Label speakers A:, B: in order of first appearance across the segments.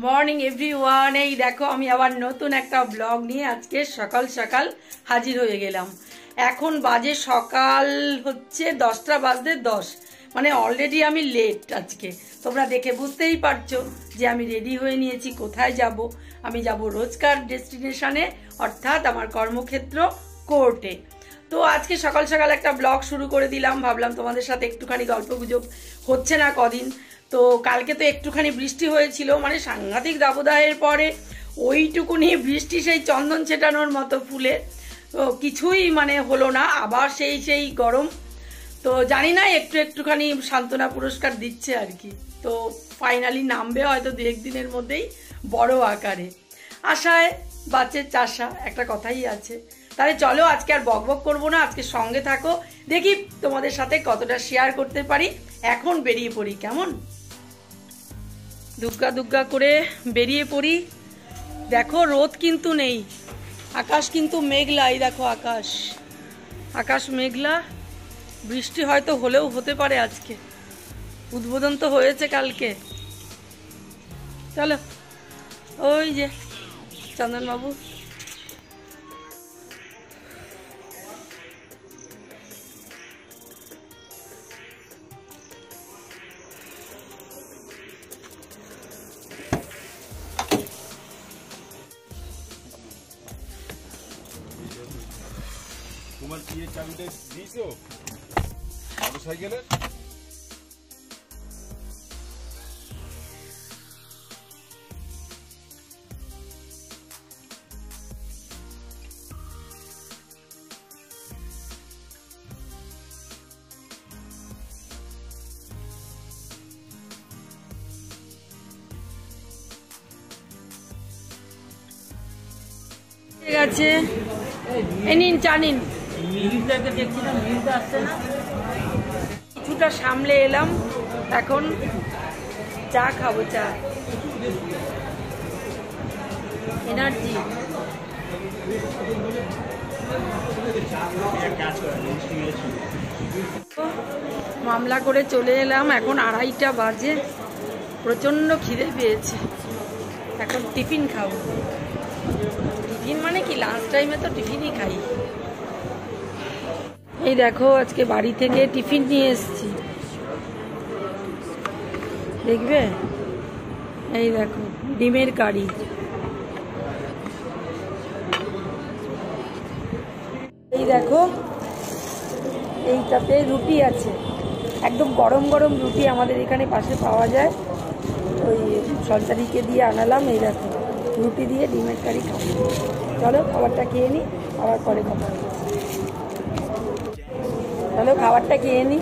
A: Morning everyone. এই দেখো আমি আবার নতুন একটা ব্লগ নিয়ে আজকে সকাল সকাল হাজির হয়ে গেলাম। এখন বাজে সকাল হচ্ছে 10টা বাজতে 10, মানে অলরেডি আমি লেট। আজকে তোমরা দেখে বুঝতেই পারছো যে আমি রেডি হয়ে নিয়েছি। কোথায় যাব? আমি যাব রোজকার ডেস্টিনেশনে, অর্থাৎ আমার কর্মক্ষেত্র কোর্টে। তো আজকে সকাল সকাল একটা ব্লগ শুরু করে দিলাম। ভাবলাম তোমাদের সাথে একটুখানি গল্পগুজব, হচ্ছে না কদিন। তো কালকে তো একটুখানি বৃষ্টি হয়েছিল, মানে সাংঘাতিক দাবদাহের পরে ওইটুকুনি বৃষ্টি, সেই চন্দন ছেটানোর মতো ফুলে তো কিছুই মানে হলো না। আবার সেই গরম। তো জানি না, একটুখানি সান্ত্বনা পুরস্কার দিচ্ছে আর কি। তো ফাইনালি নামবে হয়তো 2-1 দিনের মধ্যেই বড় আকারে। আশায় বাচ্চার চাষা, একটা কথাই আছে। তাহলে চলো আজকে আর বকবক করবো না, আজকে সঙ্গে থাকো, দেখি তোমাদের সাথে কতটা শেয়ার করতে পারি। এখন বেরিয়ে পড়ি, কেমন? দুগ্গা দুগ্গা করে বেরিয়ে পড়ি। দেখো রোদ কিন্তু নেই, আকাশ কিন্তু মেঘলা। এই দেখো আকাশ মেঘলা, বৃষ্টি হয়তো হলেও হতে পারে আজকে। উদ্বোধন তো হয়েছে কালকে। চলো, ওই যে চন্দনবাবু।
B: তোমার কি এই চাবিটা দিয়েছো মোটরসাইকেলের?
A: ঠিক আছে, এই নিন চা নিন। কিছুটা সামলে এলাম, এখন চা খাবো। চা এনার্জি। মামলা করে চলে এলাম, এখন 2:30টা বাজে। প্রচন্ড খিদে পেয়েছে, এখন টিফিন খাবো। টিফিন মানে কি, লাঞ্চ টাইমে তো টিফিনই খাই। এই দেখো আজকে বাড়ি থেকে টিফিন নিয়ে এসেছি, দেখবে? এই দেখো ডিমের কারি। এই দেখো এইটাতে রুটি আছে, একদম গরম গরম রুটি আমাদের এখানে পাশে পাওয়া যায়। ওই সরকারিকে দিয়ে আনালাম। এই দেখো রুটি দিয়ে ডিমের কারি খাবো। চলো খাবারটা খেয়ে নিই, আবার পরে কথা হবে। চলো খাবারটা খেয়ে নিই।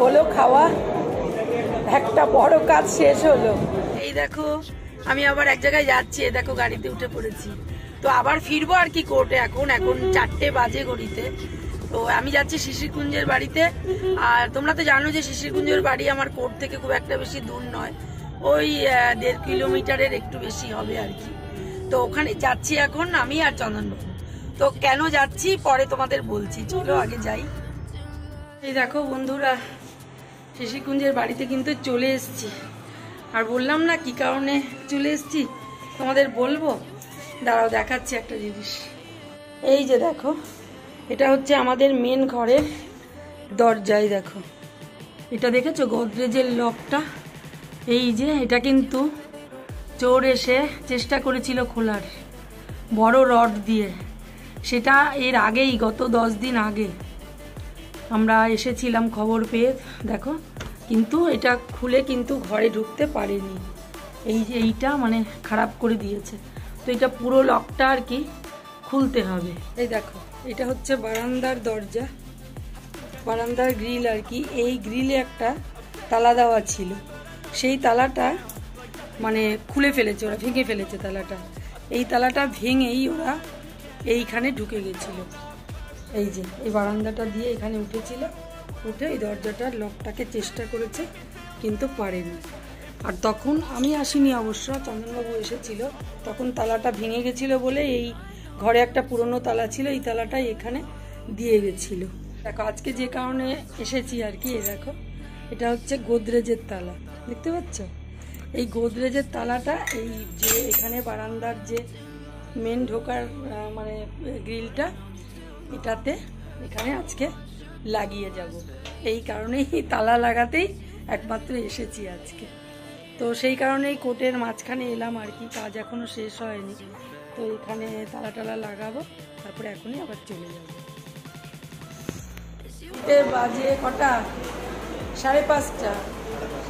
A: হলো খাওয়া, একটা বড় কাজ শেষ হলো। এই দেখো আমি আবার এক জায়গায় যাচ্ছি, দেখো গাড়িতে উঠে পড়েছি। তো আবার ফিরবো আর কি কোর্টে। এখন 4টে বাজে ঘড়িতে। তো আমি যাচ্ছি শিশিরকুঞ্জের বাড়িতে। আর তোমরা তো জানো যে শিশিরকুঞ্জের বাড়ি আমার কোর্ট থেকে খুব একটা বেশি দূর নয়, ওই 1.5 কিলোমিটারের একটু বেশি হবে আর কি। তো ওখানে যাচ্ছি এখন আমি আর চন্দনবাবু। তো কেন যাচ্ছি পরে তোমাদের বলছি, চলো আগে যাই। এই দেখো বন্ধুরা, শিশিরকুঞ্জের বাড়িতে কিন্তু চলে এসেছি। আর বললাম না কি কারণে চলে এসেছি, তোমাদের বলবো, দাঁড়াও দেখাচ্ছি একটা জিনিস। এই যে দেখো, এটা হচ্ছে আমাদের মেন ঘরের দরজায়। দেখো এটা দেখেছো, গোদরেজের লকটা। এই যে এটা কিন্তু চোর এসে চেষ্টা করেছিল খোলার বড় রড দিয়ে। সেটা এর আগেই, গত 10 দিন আগে আমরা এসেছিলাম খবর পেয়ে, দেখো। কিন্তু এটা খুলে কিন্তু ঘরে ঢুকতে পারেনি। এই যে এইটা মানে খারাপ করে দিয়েছে। তো এটা পুরো লকটা আর কি খুলতে হবে। এই দেখো এটা হচ্ছে বারান্দার দরজা, বারান্দার গ্রিল আর কি। এই গ্রিলে একটা তালা দেওয়া ছিল, সেই তালাটা মানে খুলে ফেলেছে ওরা, ভেঙে ফেলেছে তালাটা। এই তালাটা ভেঙেই ওরা এইখানে ঢুকে গেছিল। এই যে এই বারান্দাটা দিয়ে এখানে উঠেছিল, উঠে এই দরজাটার লকটাকে চেষ্টা করেছে কিন্তু পারেনি। আর তখন আমি আসিনি অবশ্য, চন্দনবাবু এসেছিল। তখন তালাটা ভেঙে গেছিল বলে এই ঘরে একটা পুরনো তালা ছিল, এই তালাটাই এখানে দিয়ে গেছিল। দেখো আজকে যে কারণে এসেছি আর কি, দেখো এটা হচ্ছে গোদরেজের তালা, দেখতে পাচ্ছ? এই গোদরেজের তালাটা এই যে এখানে বারান্দার যে মেন ঢোকার মানে গ্রিলটা, এটাতে এখানে আজকে লাগিয়ে যাব। এই কারণেই তালা লাগাতেই একমাত্র এসেছি আজকে। তো সেই কারণেই কোর্টের মাঝখানে এলাম আর কি, কাজ এখনো শেষ হয়নি। তো এখানে তালা টালা লাগাবো, তারপরে এখনই আবার চলে যাবো। বাজে কটা? 5:30।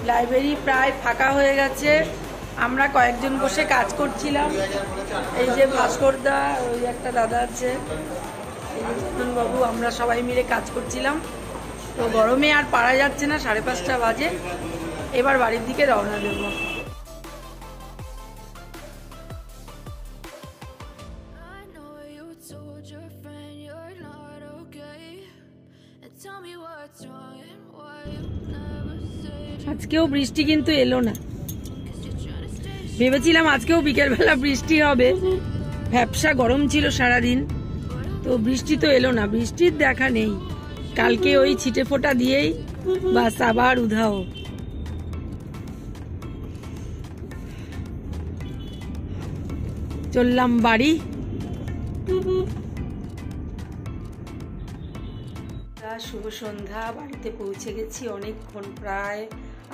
A: লাইব্রেরি প্রায় ফাঁকা হয়ে গেছে। আমরা কয়েকজন বসে কাজ করছিলাম। এই যে ভাস্করদা, ওই একটা দাদা আছে, এই যে চন্দনবাবু, আমরা সবাই মিলে কাজ করছিলাম। তো গরমে আর পারা যাচ্ছে না, 5:30 বাজে। এবার বাড়ির দিকে রওনা দেব। আজকেও বৃষ্টি কিন্তু এলো না। ভেবেছিলাম আজকেও বিকেলবেলা বৃষ্টি হবে, ভ্যাপসা গরম ছিল সারাদিন, তো বৃষ্টি তো এলো না, বৃষ্টির দেখা নেই। কালকে ওই ছিটে ফোঁটা দিয়েই বাস আবার উধাও। চললাম বাড়ি। শুভ সন্ধ্যা। বাড়িতে পৌঁছে গেছি অনেকক্ষণ, প্রায়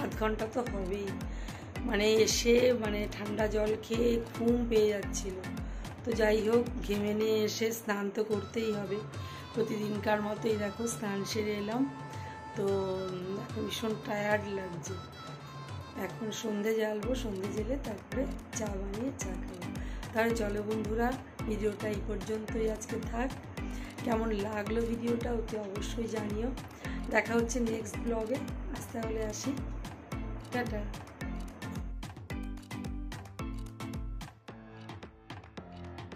A: আধ ঘন্টা তো হবেই। মানে এসে মানে ঠান্ডা জল খেয়ে ঘুম পেয়ে যাচ্ছিল। তো যাই হোক, ঘেমে নিয়ে এসে স্নান তো করতেই হবে প্রতিদিনকার মতোই। দেখো স্নান সেরে এলাম, তো এখন ভীষণ টায়ার্ড লাগছে। এখন সন্ধে জ্বালবো, সন্ধে জেলে তারপরে চা বানিয়ে চা খাবো। তাহলে চলো বন্ধুরা, ভিডিওটা এই পর্যন্তই আজকে থাক। কেমন লাগলো ভিডিওটা ওকে অবশ্যই জানিও। দেখা হচ্ছে নেক্সট ব্লগে। আজ তাহলে আসি, টাটা।